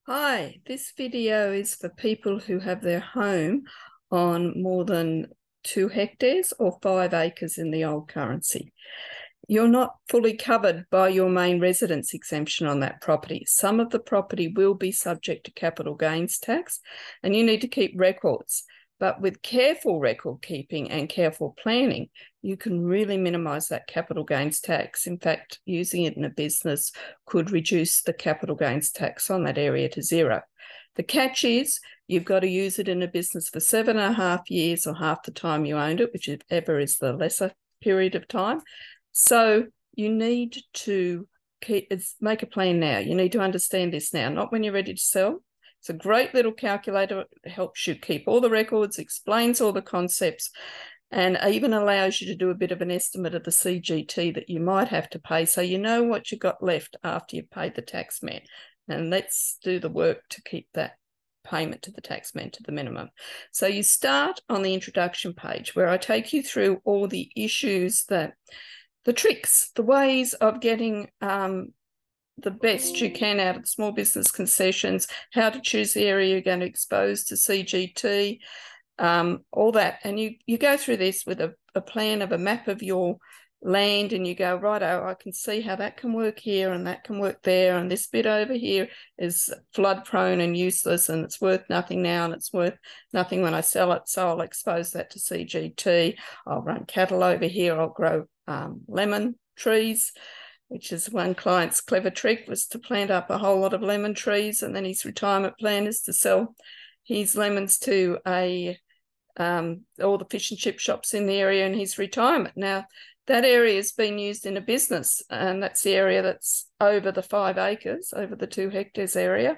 Hi, this video is for people who have their home on more than 2 hectares or 5 acres in the old currency. You're not fully covered by your main residence exemption on that property. Some of the property will be subject to capital gains tax, and you need to keep records. But with careful record keeping and careful planning, you can really minimise that capital gains tax. In fact, using it in a business could reduce the capital gains tax on that area to zero. The catch is you've got to use it in a business for 7.5 years or half the time you owned it, whichever is the lesser period of time. So you need to make a plan now. You need to understand this now, not when you're ready to sell. It's a great little calculator. It helps you keep all the records, explains all the concepts, and even allows you to do a bit of an estimate of the CGT that you might have to pay, so you know what you've got left after you've paid the taxman. And let's do the work to keep that payment to the taxman to the minimum. So you start on the introduction page where I take you through all the issues, the tricks, the ways of getting the best you can out of the small business concessions, how to choose the area you're going to expose to CGT, all that. And you go through this with a plan of a map of your land, and you go, righto, I can see how that can work here and that can work there, and this bit over here is flood prone and useless and it's worth nothing now and it's worth nothing when I sell it, so I'll expose that to CGT. I'll run cattle over here, I'll grow lemon trees, which is one client's clever trick, was to plant up a whole lot of lemon trees, and then his retirement plan is to sell his lemons to all the fish and chip shops in the area in his retirement. Now, that area has been used in a business, and that's the area that's over the 5 acres, over the 2 hectares area.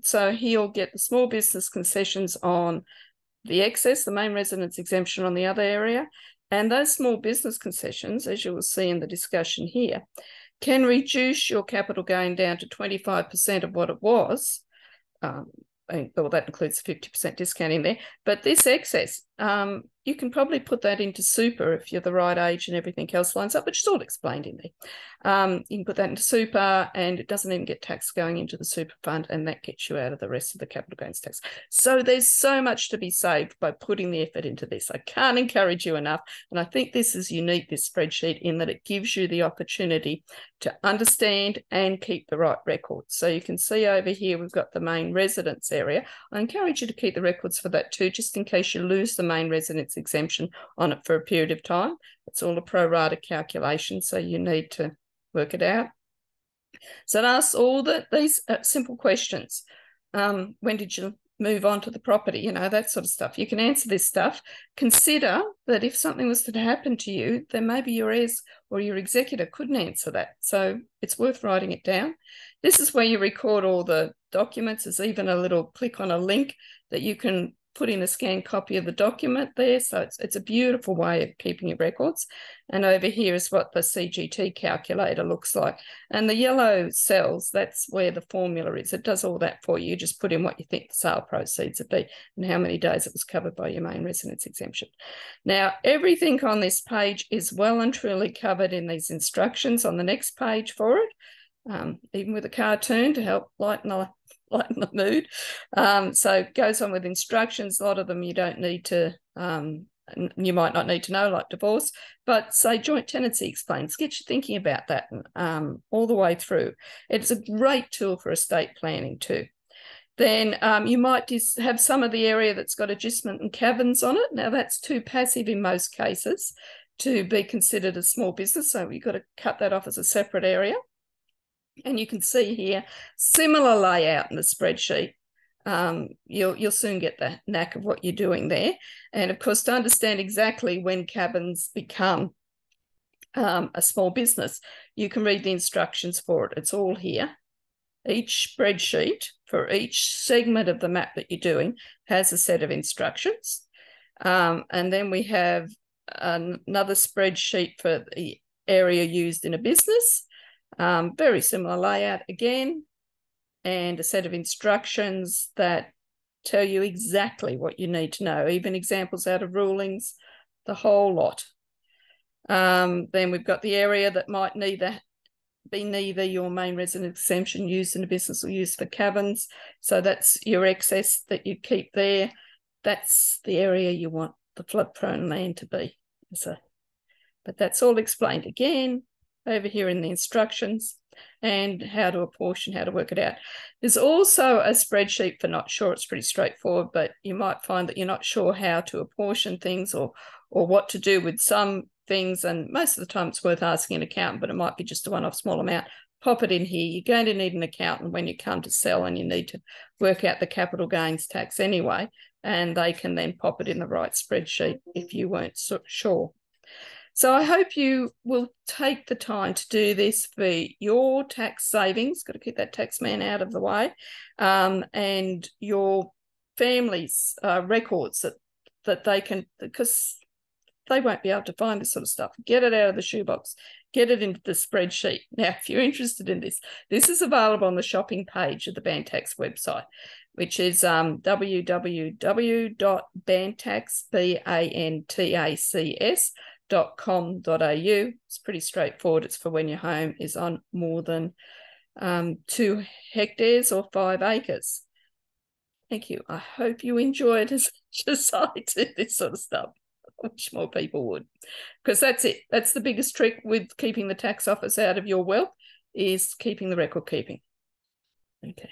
So he'll get the small business concessions on the excess, the main residence exemption on the other area. And those small business concessions, as you will see in the discussion here, can reduce your capital gain down to 25% of what it was. Well, that includes the 50% discount in there. But this excess, you can probably put that into super if you're the right age and everything else lines up, which is all explained in there. You can put that into super, and it doesn't even get tax going into the super fund, and that gets you out of the rest of the capital gains tax. So there's so much to be saved by putting the effort into this. I can't encourage you enough. And I think this is unique, this spreadsheet, in that it gives you the opportunity to understand and keep the right records. So you can see over here, we've got the main residence area. I encourage you to keep the records for that too, just in case you lose the main residence exemption on it for a period of time. It's all a pro rata calculation, so you need to work it out. So it asks all these simple questions. When did you move on to the property? You know, that sort of stuff. You can answer this stuff. Consider that if something was to happen to you, then maybe your heirs or your executor couldn't answer that. So it's worth writing it down. This is where you record all the documents. There's even a little click on a link that you can put in a scanned copy of the document there. So it's a beautiful way of keeping your records. And over here is what the CGT calculator looks like. And the yellow cells, that's where the formula is. It does all that for you. You just put in what you think the sale proceeds would be and how many days it was covered by your main residence exemption. Now, everything on this page is well and truly covered in these instructions on the next page for it, even with a cartoon to help lighten the mood. So it goes on with instructions. A lot of them you don't need to, you might not need to know, like divorce, but say joint tenancy explains. Get you thinking about that all the way through. It's a great tool for estate planning too. Then you might just have some of the area that's got agistment and cabins on it. Now, that's too passive in most cases to be considered a small business, so you've got to cut that off as a separate area. And you can see here, similar layout in the spreadsheet. You'll soon get the knack of what you're doing there. And of course, to understand exactly when cabins become a small business, you can read the instructions for it. It's all here. Each spreadsheet for each segment of the map that you're doing has a set of instructions. And then we have another spreadsheet for the area used in a business. Very similar layout again, and a set of instructions that tell you exactly what you need to know, even examples out of rulings, the whole lot. Then we've got the area that might need be neither your main resident exemption used in a business or used for cabins. So that's your excess that you keep there. That's the area you want the flood-prone land to be. So, but that's all explained again over here in the instructions, and how to apportion, how to work it out. There's also a spreadsheet for not sure. It's pretty straightforward, but you might find that you're not sure how to apportion things or what to do with some things, and most of the time it's worth asking an accountant, but it might be just a one-off small amount. Pop it in here. You're going to need an accountant when you come to sell, and you need to work out the capital gains tax anyway, and they can then pop it in the right spreadsheet if you weren't sure. So I hope you will take the time to do this for your tax savings. Got to keep that tax man out of the way, and your family's records that they can, because they won't be able to find this sort of stuff. Get it out of the shoebox. Get it into the spreadsheet. Now, if you're interested in this, this is available on the shopping page of the Bantax website, which is www.bantax.com.au. It's pretty straightforward. It's for when your home is on more than 2 hectares or 5 acres. Thank you. I hope you enjoyed as much as I do this sort of stuff. I wish more people would, because that's it. That's the biggest trick with keeping the tax office out of your wealth, is keeping the record keeping. Okay.